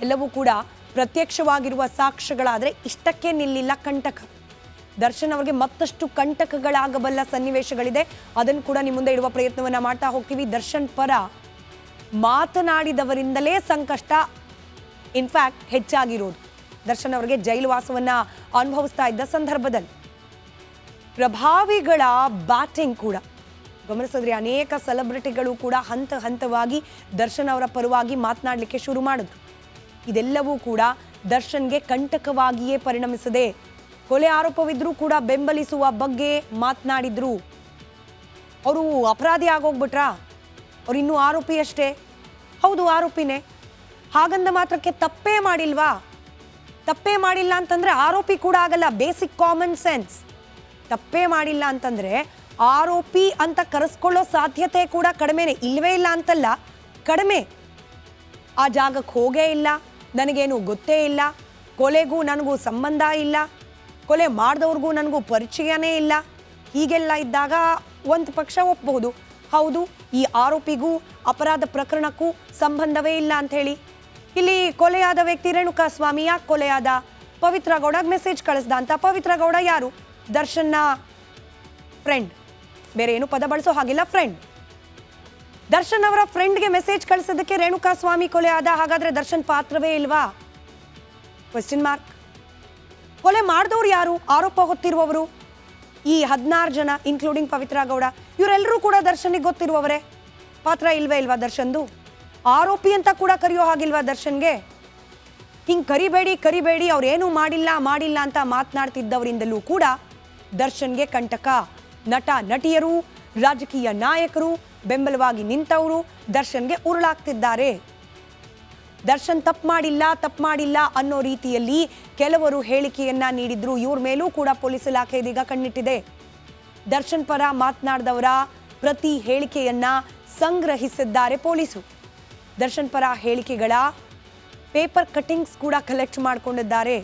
ಎಲ್ಲವೂ ಕೂಡ ಪ್ರತ್ಯಕ್ಷವಾಗಿರುವ ಸಾಕ್ಷ್ಯಗಳಾದರೆ ಇಷ್ಟಕ್ಕೆ ನಿಲ್ಲಿಲ್ಲ ಕಂಟಕ. ದರ್ಶನ್ ಅವರಿಗೆ ಮತ್ತಷ್ಟು ಕಂಟಕಗಳಾಗಬಲ್ಲ ಸನ್ನಿವೇಶಗಳಿದೆ. ಅದನ್ನು ಕೂಡ ನಿಮ್ಮ ಮುಂದೆ ಇಡುವ ಪ್ರಯತ್ನವನ್ನ ಮಾಡ್ತಾ ಹೋಗ್ತೀವಿ. ದರ್ಶನ್ ಪರ ಮಾತನಾಡಿದವರಿಂದಲೇ ಸಂಕಷ್ಟ ಇನ್ಫ್ಯಾಕ್ಟ್ ಹೆಚ್ಚಾಗಿರೋದು. ದರ್ಶನ್ ಅವರಿಗೆ ಜೈಲುವಾಸವನ್ನ ಅನುಭವಿಸ್ತಾ ಇದ್ದ ಸಂದರ್ಭದಲ್ಲಿ ಪ್ರಭಾವಿಗಳ ಬ್ಯಾಟಿಂಗ್ ಕೂಡ ಗಮನಿಸಿದ್ರೆ ಅನೇಕ ಸೆಲೆಬ್ರಿಟಿಗಳು ಕೂಡ ಹಂತವಾಗಿ ದರ್ಶನ್ ಅವರ ಪರವಾಗಿ ಮಾತನಾಡಲಿಕ್ಕೆ ಶುರು ಮಾಡಿದ್ರು. ಇದೆಲ್ಲವೂ ಕೂಡ ದರ್ಶನ್ಗೆ ಕಂಟಕವಾಗಿಯೇ ಪರಿಣಮಿಸಿದೆ. ಕೊಲೆ ಆರೋಪವಿದ್ರೂ ಕೂಡ ಬೆಂಬಲಿಸುವ ಬಗ್ಗೆ ಮಾತನಾಡಿದ್ರು. ಅವರು ಅಪರಾಧಿ ಆಗೋಗ್ಬಿಟ್ರಾ? ಅವ್ರು ಇನ್ನೂ ಆರೋಪಿ ಅಷ್ಟೇ. ಹೌದು, ಆರೋಪಿನೇ. ಹಾಗಂದ ಮಾತ್ರಕ್ಕೆ ತಪ್ಪೇ ಮಾಡಿಲ್ವಾ? ತಪ್ಪೇ ಮಾಡಿಲ್ಲ ಅಂತಂದ್ರೆ ಆರೋಪಿ ಕೂಡ ಆಗಲ್ಲ. Basic common sense. ತಪ್ಪೇ ಮಾಡಿಲ್ಲ ಅಂತಂದ್ರೆ ಆರೋಪಿ ಅಂತ ಕರೆಸ್ಕೊಳ್ಳೋ ಸಾಧ್ಯತೆ ಕೂಡ ಕಡಿಮೆನೆ. ಇಲ್ವೇ ಇಲ್ಲ ಅಂತಲ್ಲ, ಕಡಿಮೆ. ಆ ಜಾಗಕ್ಕೆ ಹೋಗೇ ಇಲ್ಲ, ನನಗೇನು ಗೊತ್ತೇ ಇಲ್ಲ, ಕೊಲೆಗೂ ನನಗೂ ಸಂಬಂಧ ಇಲ್ಲ, ಕೊಲೆ ಮಾಡಿದವ್ರಿಗೂ ನನಗೂ ಪರಿಚಯನೇ ಇಲ್ಲ, ಹೀಗೆಲ್ಲ ಇದ್ದಾಗ ಒಂದು ಪಕ್ಷ ಒಪ್ಪಬಹುದು, ಹೌದು ಈ ಆರೋಪಿಗೂ ಅಪರಾಧ ಪ್ರಕರಣಕ್ಕೂ ಸಂಬಂಧವೇ ಇಲ್ಲ ಅಂತ ಹೇಳಿ. ಇಲ್ಲಿ ಕೊಲೆಯಾದ ವ್ಯಕ್ತಿ ರೇಣುಕಾ ಸ್ವಾಮಿ ಯಾಕೆ ಕೊಲೆಯಾದ? ಪವಿತ್ರ ಗೌಡಗೆ ಮೆಸೇಜ್ ಕಳಿಸ್ದ ಅಂತ. ಪವಿತ್ರ ಗೌಡ ಯಾರು? ದರ್ಶನ್ನ ಫ್ರೆಂಡ್. ಬೇರೆ ಏನು ಪದ ಬಳಸೋ ಹಾಗಿಲ್ಲ, ಫ್ರೆಂಡ್. ದರ್ಶನ್ ಅವರ ಫ್ರೆಂಡ್ಗೆ ಮೆಸೇಜ್ ಕಳಿಸೋದಕ್ಕೆ ರೇಣುಕಾ ಸ್ವಾಮಿ ಕೊಲೆ ಆದ. ಹಾಗಾದ್ರೆ ದರ್ಶನ್ ಪಾತ್ರವೇ ಇಲ್ವಾ? Question mark. ಕೊಲೆ ಮಾಡಿದವ್ರು ಯಾರು? ಆರೋಪ ಹೊತ್ತಿರುವವರು ಈ 16 ಜನ ಇನ್ಕ್ಲೂಡಿಂಗ್ ಪವಿತ್ರ ಗೌಡ. ಇವರೆಲ್ಲರೂ ಕೂಡ ದರ್ಶನ್ಗೆ ಗೊತ್ತಿರುವವರೇ. ಪಾತ್ರ ಇಲ್ವೇ ಇಲ್ವಾ ದರ್ಶನ್ದು? ಆರೋಪಿ ಅಂತ ಕೂಡ ಕರೆಯೋ ಹಾಗಿಲ್ವಾ ದರ್ಶನ್ಗೆ? ಹಿಂಗೆ ಕರಿಬೇಡಿ ಅವ್ರೇನು ಮಾಡಿಲ್ಲ ಅಂತ ಮಾತನಾಡ್ತಿದ್ದವರಿಂದಲೂ ಕೂಡ ದರ್ಶನ್ಗೆ ಕಂಟಕ. ನಟ ನಟಿಯರು, ರಾಜಕೀಯ ನಾಯಕರು, ಬೆಂಬಲವಾಗಿ ನಿಂತವರು ದರ್ಶನ್ಗೆ ಉರುಳಾಗ್ತಿದ್ದಾರೆ. ದರ್ಶನ್ ತಪ್ಪು ಮಾಡಿಲ್ಲ ಅನ್ನೋ ರೀತಿಯಲ್ಲಿ ಕೆಲವರು ಹೇಳಿಕೆಯನ್ನ ನೀಡಿದ್ರು. ಇವ್ರ ಮೇಲೂ ಕೂಡ ಪೊಲೀಸ್ ಇಲಾಖೆ ಇದೀಗ ಕಣ್ಣಿಟ್ಟಿದೆ. ದರ್ಶನ್ ಪರ ಮಾತನಾಡಿದವರ ಪ್ರತಿ ಹೇಳಿಕೆಯನ್ನ ಸಂಗ್ರಹಿಸಿದ್ದಾರೆ ಪೊಲೀಸರು. ದರ್ಶನ್ ಪರ ಹೇಳಿಕೆಗಳ ಪೇಪರ್ ಕಟಿಂಗ್ಸ್ ಕೂಡ ಕಲೆಕ್ಟ್ ಮಾಡಿಕೊಂಡಿದ್ದಾರೆ.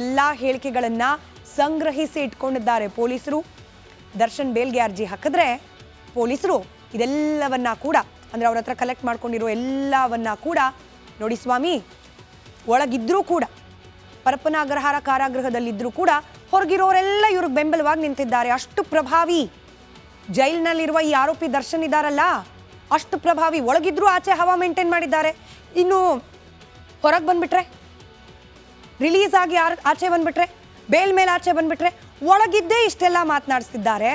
ಎಲ್ಲ ಹೇಳಿಕೆಗಳನ್ನ ಸಂಗ್ರಹಿಸಿ ಇಟ್ಕೊಂಡಿದ್ದಾರೆ ಪೊಲೀಸರು. ದರ್ಶನ್ ಬೇಲ್ಗೆ ಅರ್ಜಿ ಹಾಕಿದ್ರೆ ಪೊಲೀಸರು ಇದೆಲ್ಲವನ್ನ ಕೂಡ, ಅಂದ್ರೆ ಅವ್ರ ಹತ್ರ ಕಲೆಕ್ಟ್ ಮಾಡ್ಕೊಂಡಿರೋ ಎಲ್ಲವನ್ನ ಕೂಡ, ನೋಡಿ ಸ್ವಾಮಿ, ಒಳಗಿದ್ರೂ ಕೂಡ ಪರಪ್ಪನ ಅಗ್ರಹಾರ ಕಾರಾಗೃಹದಲ್ಲಿದ್ರೂ ಕೂಡ ಹೊರಗಿರೋರೆಲ್ಲ ಇವ್ರಿಗೆ ಬೆಂಬಲವಾಗಿ ನಿಂತಿದ್ದಾರೆ. ಅಷ್ಟು ಪ್ರಭಾವಿ ಜೈಲಿನಲ್ಲಿರುವ ಈ ಆರೋಪಿ ದರ್ಶನ್ ಇದ್ದಾರಲ್ಲ, ಅಷ್ಟು ಪ್ರಭಾವಿ. ಒಳಗಿದ್ರೂ ಆಚೆ ಹವಾ ಮೇಂಟೈನ್ ಮಾಡಿದ್ದಾರೆ. ಇನ್ನು ಹೊರಗೆ ಬಂದ್ಬಿಟ್ರೆ, ರಿಲೀಸ್ ಆಗಿ ಆಚೆ ಬಂದ್ಬಿಟ್ರೆ, ಬೇಲ್ ಮೇಲೆ ಆಚೆ ಬಂದ್ಬಿಟ್ರೆ, ಒಳಗಿದ್ದೇ ಇಷ್ಟೆಲ್ಲ ಮಾತನಾಡಿಸ್ತಿದ್ದಾರೆ.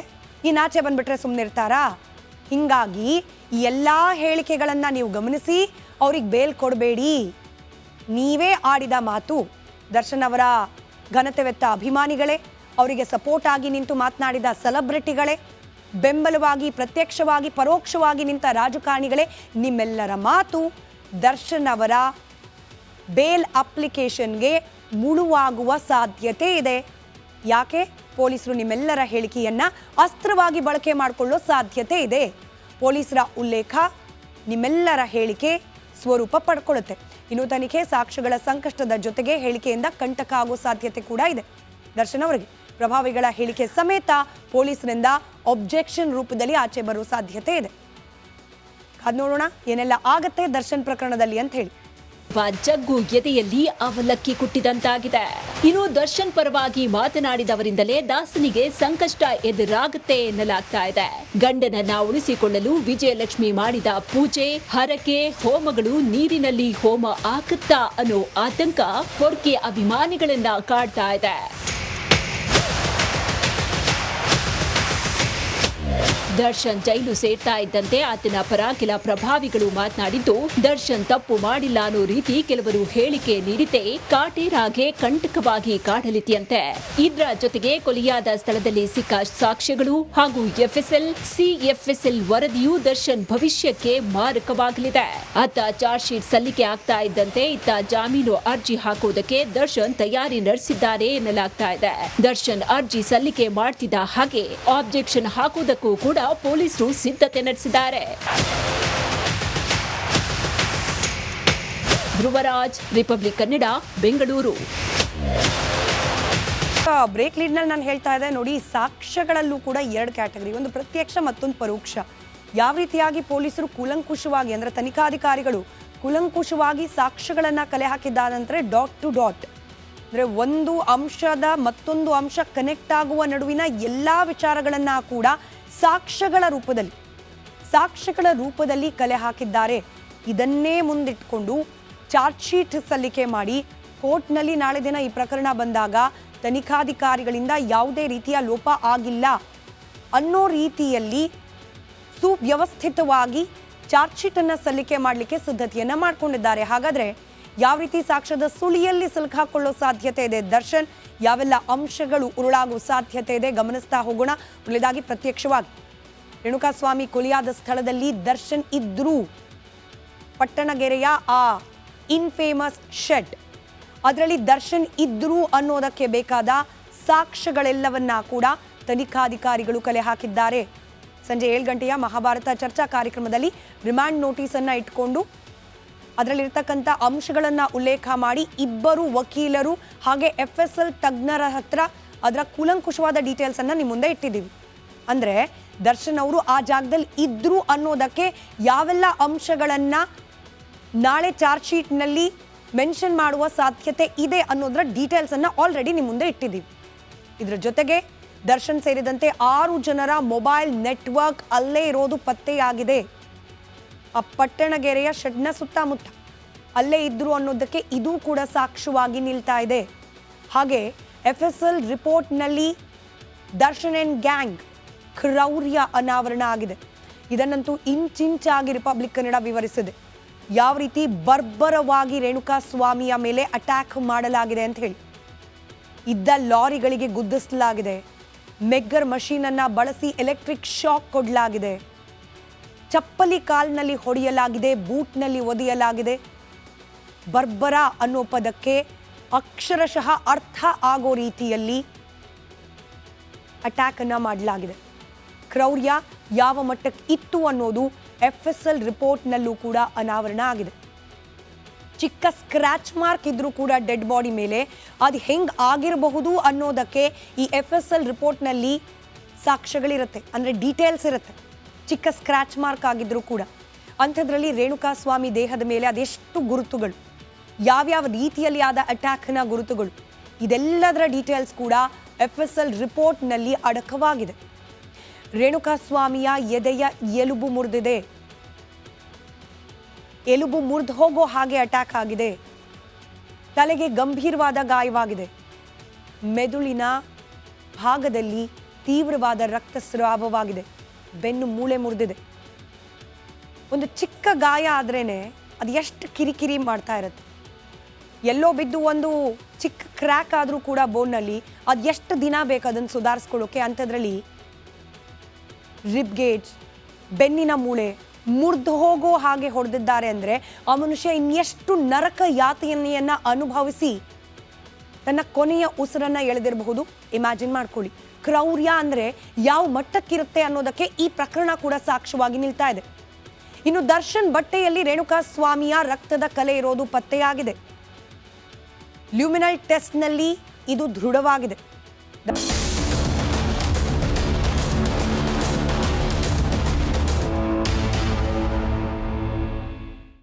ಇನ್ನು ಆಚೆ ಬಂದ್ಬಿಟ್ರೆ ಸುಮ್ಮನೆ ಇರ್ತಾರಾ? ಹಿಂಗಾಗಿ ಈ ಎಲ್ಲ ಹೇಳಿಕೆಗಳನ್ನ ನೀವು ಗಮನಿಸಿ ಅವ್ರಿಗೆ ಬೇಲ್ ಕೊಡಬೇಡಿ. ನೀವೇ ಆಡಿದ ಮಾತು. ದರ್ಶನ್ ಅವರ ಘನತೆವೆತ್ತ ಅಭಿಮಾನಿಗಳೇ, ಅವರಿಗೆ ಸಪೋರ್ಟ್ ಆಗಿ ನಿಂತು ಮಾತನಾಡಿದ ಸೆಲೆಬ್ರಿಟಿಗಳೇ, ಬೆಂಬಲವಾಗಿ ಪ್ರತ್ಯಕ್ಷವಾಗಿ ಪರೋಕ್ಷವಾಗಿ ನಿಂತ ರಾಜಕಾರಣಿಗಳೇ, ನಿಮ್ಮೆಲ್ಲರ ಮಾತು ದರ್ಶನ್ ಅವರ ಬೇಲ್ ಅಪ್ಲಿಕೇಶನ್ಗೆ ಮುಳುವಾಗುವ ಸಾಧ್ಯತೆ ಇದೆ. ಯಾಕೆ? ಪೊಲೀಸರು ನಿಮ್ಮೆಲ್ಲರ ಹೇಳಿಕೆಯನ್ನ ಅಸ್ತ್ರವಾಗಿ ಬಳಕೆ ಮಾಡಿಕೊಳ್ಳೋ ಸಾಧ್ಯತೆ ಇದೆ. ಪೊಲೀಸರ ಉಲ್ಲೇಖ, ನಿಮ್ಮೆಲ್ಲರ ಹೇಳಿಕೆ ಸ್ವರೂಪ ಪಡ್ಕೊಳ್ಳುತ್ತೆ. ಇನ್ನು ತನಿಖೆ ಸಾಕ್ಷ್ಯಗಳ ಸಂಕಷ್ಟದ ಜೊತೆಗೆ ಹೇಳಿಕೆಯಿಂದ ಕಂಟಕ ಆಗೋ ಸಾಧ್ಯತೆ ಕೂಡ ಇದೆ. ದರ್ಶನ್ ಅವರಿಗೆ ಪ್ರಭಾವಿಗಳ ಹೇಳಿಕೆ ಸಮೇತ ಪೊಲೀಸರಿಂದ ಅಬ್ಜೆಕ್ಷನ್ ರೂಪದಲ್ಲಿ ಆಚೆ ಬರೋ ಸಾಧ್ಯತೆ ಇದೆ. ಕಾದ್ ನೋಡೋಣ ಏನೆಲ್ಲ ಆಗತ್ತೆ ದರ್ಶನ್ ಪ್ರಕರಣದಲ್ಲಿ ಅಂತ ಹೇಳಿ. ಜಗ್ಗು ಎದೆಯಲ್ಲಿ ಅವಲಕ್ಕಿ ಕುಟ್ಟಿದಂತಾಗಿದೆ. ಇನ್ನು ದರ್ಶನ್ ಪರವಾಗಿ ಮಾತನಾಡಿದವರಿಂದಲೇ ದಾಸನಿಗೆ ಸಂಕಷ್ಟ ಎದುರಾಗುತ್ತೆ ಎನ್ನಲಾಗ್ತಾ ಇದೆ. ಗಂಡನನ್ನ ಉಳಿಸಿಕೊಳ್ಳಲು ವಿಜಯಲಕ್ಷ್ಮಿ ಮಾಡಿದ ಪೂಜೆ, ಹರಕೆ, ಹೋಮಗಳು ನೀರಿನಲ್ಲಿ ಹೋಮ ಆಗುತ್ತಾ ಅನ್ನೋ ಆತಂಕ ಹೊರ್ಕೆ ಅಭಿಮಾನಿಗಳನ್ನ ಕಾಡ್ತಾ ಇದೆ. ದರ್ಶನ್ ಜೈಲು ಸೇರ್ತಾ ಇದ್ದಂತೆ ಆತನ ಪರ ಕೆಲ ಪ್ರಭಾವಿಗಳು ಮಾತನಾಡಿದ್ದು, ದರ್ಶನ್ ತಪ್ಪು ಮಾಡಿಲ್ಲ ಅನ್ನೋ ರೀತಿ ಕೆಲವರು ಹೇಳಿಕೆ ನೀಡಿದ್ದೆ ಕಾಟೇರಾಗೆ ಕಂಟಕವಾಗಿ ಕಾಡಲಿದೆಯಂತೆ. ಇದರ ಜೊತೆಗೆ ಕೊಲೆಯಾದ ಸ್ಥಳದಲ್ಲಿ ಸಿಕ್ಕ ಸಾಕ್ಷ್ಯಗಳು ಹಾಗೂ ಎಫ್ಎಸ್ಎಲ್, ಸಿಎಫ್ಎಸ್ಎಲ್ ವರದಿಯು ದರ್ಶನ್ ಭವಿಷ್ಯಕ್ಕೆ ಮಾರಕವಾಗಲಿದೆ. ಅತ್ತ ಚಾರ್ಜ್ ಶೀಟ್ ಸಲ್ಲಿಕೆ ಆಗ್ತಾ ಇದ್ದಂತೆ ಇತ್ತ ಜಾಮೀನು ಅರ್ಜಿ ಹಾಕುವುದಕ್ಕೆ ದರ್ಶನ್ ತಯಾರಿ ನಡೆಸಿದ್ದಾರೆ ಎನ್ನಲಾಗ್ತಾ ಇದೆ. ದರ್ಶನ್ ಅರ್ಜಿ ಸಲ್ಲಿಕೆ ಮಾಡ್ತಿದ್ದ ಹಾಗೆ ಆಬ್ಜೆಕ್ಷನ್ ಹಾಕುವುದಕ್ಕೂ ಕೂಡ ಪೊಲೀಸರು ಸಿದ್ಧತೆ ನಡೆಸಿದ್ದಾರೆ. Dhruvaraj, Republic Kannada, Bengaluru. Break lead ನಲ್ಲಿ ನಾನು ಹೇಳ್ತಾ ಇದ್ದೆ ನೋಡಿ, ಸಾಕ್ಷ್ಯಗಳಲ್ಲೂ ಕೂಡ 2 ಕ್ಯಾಟಗರಿ, ಒಂದು ಪ್ರತ್ಯಕ್ಷ ಮತ್ತೊಂದು ಪರೋಕ್ಷ. ಯಾವ ರೀತಿಯಾಗಿ ಪೊಲೀಸರು ಕೂಲಂಕುಷವಾಗಿ, ಅಂದ್ರೆ ತನಿಖಾಧಿಕಾರಿಗಳು ಕುಲಂಕುಷವಾಗಿ ಸಾಕ್ಷ್ಯಗಳನ್ನು ಕಲೆ ಹಾಕಿದ್ದಾನಂದ್ರೆ ಡಾಟ್ ಟು ಡಾಟ್, ಅಂದರೆ ಒಂದು ಅಂಶದ ಮತ್ತೊಂದು ಅಂಶ ಕನೆಕ್ಟ್ ಆಗುವ ನಡುವಿನ ಎಲ್ಲ ವಿಚಾರಗಳನ್ನು ಕೂಡ ಸಾಕ್ಷ್ಯಗಳ ರೂಪದಲ್ಲಿ ಕಲೆ ಹಾಕಿದ್ದಾರೆ. ಇದನ್ನೇ ಮುಂದಿಟ್ಕೊಂಡು ಚಾರ್ಜ್ ಶೀಟ್ ಸಲ್ಲಿಕೆ ಮಾಡಿ ಕೋರ್ಟ್ನಲ್ಲಿ ನಾಳೆ ದಿನ ಈ ಪ್ರಕರಣ ಬಂದಾಗ ತನಿಖಾಧಿಕಾರಿಗಳಿಂದ ಯಾವುದೇ ರೀತಿಯ ಲೋಪ ಆಗಿಲ್ಲ ಅನ್ನೋ ರೀತಿಯಲ್ಲಿ ಸುವ್ಯವಸ್ಥಿತವಾಗಿ ಚಾರ್ಜ್ ಶೀಟನ್ನು ಸಲ್ಲಿಕೆ ಮಾಡಲಿಕ್ಕೆ ಸಿದ್ಧತೆಯನ್ನು ಮಾಡಿಕೊಂಡಿದ್ದಾರೆ. ಹಾಗಾದರೆ ಯಾವ ರೀತಿ ಸಾಕ್ಷ್ಯದ ಸುಳಿಯಲ್ಲಿ ಸಿಲುಕಾಕೊಳ್ಳೋ ಸಾಧ್ಯತೆ ಇದೆ ದರ್ಶನ್, ಯಾವೆಲ್ಲ ಅಂಶಗಳು ಉರುಳಾಗುವ ಸಾಧ್ಯತೆ ಇದೆ ಗಮನಿಸ್ತಾ ಹೋಗೋಣ. ಮೊದಲಾಗಿ ಪ್ರತ್ಯಕ್ಷವಾಗಿ ರೇಣುಕಾಸ್ವಾಮಿ ಕೊಲೆಯಾದ ಸ್ಥಳದಲ್ಲಿ ದರ್ಶನ್ ಇದ್ರೂ ಪಟ್ಟಣಗೆರೆಯ ಆ ಇನ್ಫೇಮಸ್ ಶೆಡ್, ಅದರಲ್ಲಿ ದರ್ಶನ್ ಇದ್ರೂ ಅನ್ನೋದಕ್ಕೆ ಬೇಕಾದ ಸಾಕ್ಷ್ಯಗಳೆಲ್ಲವನ್ನ ಕೂಡ ತನಿಖಾಧಿಕಾರಿಗಳು ಕಲೆ ಹಾಕಿದ್ದಾರೆ. ಸಂಜೆ 7 ಗಂಟೆಯ ಮಹಾಭಾರತ ಚರ್ಚಾ ಕಾರ್ಯಕ್ರಮದಲ್ಲಿ ರಿಮಾಂಡ್ ನೋಟಿಸನ್ನು ಇಟ್ಕೊಂಡು ಅದರಲ್ಲಿರ್ತಕ್ಕಂಥ ಅಂಶಗಳನ್ನು ಉಲ್ಲೇಖ ಮಾಡಿ ಇಬ್ಬರು ವಕೀಲರು ಹಾಗೆ FSL ತಜ್ಞರ ಹತ್ರ ಅದರ ಕೂಲಂಕುಷವಾದ ಡೀಟೇಲ್ಸನ್ನು ನಿಮ್ಮ ಮುಂದೆ ಇಟ್ಟಿದ್ದೀವಿ. ಅಂದರೆ ದರ್ಶನ್ ಅವರು ಆ ಜಾಗದಲ್ಲಿ ಇದ್ರು ಅನ್ನೋದಕ್ಕೆ ಯಾವೆಲ್ಲ ಅಂಶಗಳನ್ನು ನಾಳೆ ಚಾರ್ಜ್ ಶೀಟ್ನಲ್ಲಿ ಮೆನ್ಷನ್ ಮಾಡುವ ಸಾಧ್ಯತೆ ಇದೆ ಅನ್ನೋದರ ಡೀಟೇಲ್ಸನ್ನು ಆಲ್ರೆಡಿ ನಿಮ್ಮ ಮುಂದೆ ಇಟ್ಟಿದ್ದೀವಿ. ಇದರ ಜೊತೆಗೆ ದರ್ಶನ್ ಸೇರಿದಂತೆ 6 ಜನರ ಮೊಬೈಲ್ ನೆಟ್ವರ್ಕ್ ಅಲ್ಲೇ ಇರೋದು ಪತ್ತೆಯಾಗಿದೆ. ಆ ಪಟ್ಟಣಗೆರೆಯ ಶೆಡ್ನ ಸುತ್ತಮುತ್ತ ಅಲ್ಲೇ ಇದ್ರು ಅನ್ನೋದಕ್ಕೆ ಇದು ಕೂಡ ಸಾಕ್ಷ್ಯವಾಗಿ ನಿಲ್ತಾ ಇದೆ. ಹಾಗೆ FSL ರಿಪೋರ್ಟ್ನಲ್ಲಿ ದರ್ಶನ್ ಅಂಡ್ ಗ್ಯಾಂಗ್ ಕ್ರೌರ್ಯ ಅನಾವರಣ ಆಗಿದೆ. ಇದನ್ನಂತೂ ಇಂಚಿಂಚಾಗಿ ರಿಪಬ್ಲಿಕ್ ಕನ್ನಡ ವಿವರಿಸಿದೆ. ಯಾವ ರೀತಿ ಬರ್ಬರವಾಗಿ ರೇಣುಕಾಸ್ವಾಮಿಯ ಮೇಲೆ ಅಟ್ಯಾಕ್ ಮಾಡಲಾಗಿದೆ ಅಂತ ಹೇಳಿ. ಇದ್ದ ಲಾರಿಗಳಿಗೆ ಗುದ್ದಿಸಲಾಗಿದೆ, ಮೆಗ್ಗರ್ ಮಷೀನನ್ನು ಬಳಸಿ ಎಲೆಕ್ಟ್ರಿಕ್ ಶಾಕ್ ಕೊಡಲಾಗಿದೆ, ಚಪ್ಪಲಿ ಕಾಲ್ನಲ್ಲಿ ಹೊಡೆಯಲಾಗಿದೆ, ಬೂಟ್ನಲ್ಲಿ ಒದೆಯಲಾಗಿದೆ. ಬರ್ಬರ ಅನ್ನೋ ಪದಕ್ಕೆ ಅಕ್ಷರಶಃ ಅರ್ಥ ಆಗೋ ರೀತಿಯಲ್ಲಿ ಅಟ್ಯಾಕ್ ಅನ್ನ ಮಾಡಲಾಗಿದೆ. ಕ್ರೌರ್ಯ ಯಾವ ಮಟ್ಟಕ್ಕೆ ಇತ್ತು ಅನ್ನೋದು FSL ರಿಪೋರ್ಟ್ನಲ್ಲೂ ಕೂಡ ಅನಾವರಣ ಆಗಿದೆ. ಚಿಕ್ಕ ಸ್ಕ್ರಾಚ್ ಮಾರ್ಕ್ ಇದ್ರೂ ಕೂಡ ಡೆಡ್ ಬಾಡಿ ಮೇಲೆ ಅದು ಹೆಂಗೆ ಆಗಿರಬಹುದು ಅನ್ನೋದಕ್ಕೆ ಈ FSL ರಿಪೋರ್ಟ್ನಲ್ಲಿ ಸಾಕ್ಷ್ಯಗಳಿರುತ್ತೆ, ಅಂದರೆ ಡೀಟೇಲ್ಸ್ ಇರುತ್ತೆ. ಚಿಕ್ಕ ಸ್ಕ್ರಾಚ್ ಮಾರ್ಕ್ ಆಗಿದ್ರೂ ಕೂಡ ಅಂಥದ್ರಲ್ಲಿ ರೇಣುಕಾಸ್ವಾಮಿ ದೇಹದ ಮೇಲೆ ಅದೆಷ್ಟು ಗುರುತುಗಳು, ಯಾವ್ಯಾವ ರೀತಿಯಲ್ಲಿ ಆದ ಅಟ್ಯಾಕ್ನ ಗುರುತುಗಳು, ಇದೆಲ್ಲದರ ಡೀಟೇಲ್ಸ್ ಕೂಡ FSL ರಿಪೋರ್ಟ್ನಲ್ಲಿ ಅಡಕವಾಗಿದೆ. ರೇಣುಕಾಸ್ವಾಮಿಯ ಎದೆಯ ಎಲುಬು ಮುರಿದಿದೆ, ಎಲುಬು ಮುರಿದು ಹೋಗೋ ಹಾಗೆ ಅಟ್ಯಾಕ್ ಆಗಿದೆ, ತಲೆಗೆ ಗಂಭೀರವಾದ ಗಾಯವಾಗಿದೆ, ಮೆದುಳಿನ ಭಾಗದಲ್ಲಿ ತೀವ್ರವಾದ ರಕ್ತಸ್ರಾವವಾಗಿದೆ, ಬೆನ್ನು ಮೂಳೆ ಮುರಿದಿದೆ. ಒಂದು ಚಿಕ್ಕ ಗಾಯ ಆದ್ರೇನೆ ಅದು ಎಷ್ಟು ಕಿರಿಕಿರಿ ಮಾಡ್ತಾ ಇರುತ್ತೆ. ಎಲ್ಲೋ ಬಿದ್ದು ಒಂದು ಚಿಕ್ಕ ಕ್ರ್ಯಾಕ್ ಆದರೂ ಕೂಡ ಬೋನ್ನಲ್ಲಿ ಅದು ಎಷ್ಟು ದಿನ ಬೇಕು ಅದನ್ನು ಸುಧಾರಿಸ್ಕೊಳ್ಳೋಕೆ. ಅಂಥದ್ರಲ್ಲಿ ರಿಬ್ ಗೇಜ್, ಬೆನ್ನಿನ ಮೂಳೆ ಮುರಿದು ಹೋಗೋ ಹಾಗೆ ಹೊಡೆದಿದ್ದಾರೆ ಅಂದರೆ ಆ ಮನುಷ್ಯ ಇನ್ನೆಷ್ಟು ನರಕ ಯಾತನೆಯನ್ನು ಅನುಭವಿಸಿ ತನ್ನ ಕೊನೆಯ ಉಸಿರನ್ನು ಎಳೆದಿರಬಹುದು. ಇಮ್ಯಾಜಿನ್ ಮಾಡ್ಕೊಳ್ಳಿ. ಕ್ರೌರ್ಯ ಅಂದರೆ ಯಾವ ಮಟ್ಟಕ್ಕಿರುತ್ತೆ ಅನ್ನೋದಕ್ಕೆ ಈ ಪ್ರಕರಣ ಕೂಡ ಸಾಕ್ಷ್ಯವಾಗಿ ನಿಲ್ತಾ ಇದೆ. ಇನ್ನು ದರ್ಶನ್ ಬಟ್ಟೆಯಲ್ಲಿ ರೇಣುಕಾಸ್ವಾಮಿಯ ರಕ್ತದ ಕಲೆ ಇರೋದು ಪತ್ತೆಯಾಗಿದೆ. ಲ್ಯೂಮಿನಲ್ ಟೆಸ್ಟ್ನಲ್ಲಿ ಇದು ದೃಢವಾಗಿದೆ.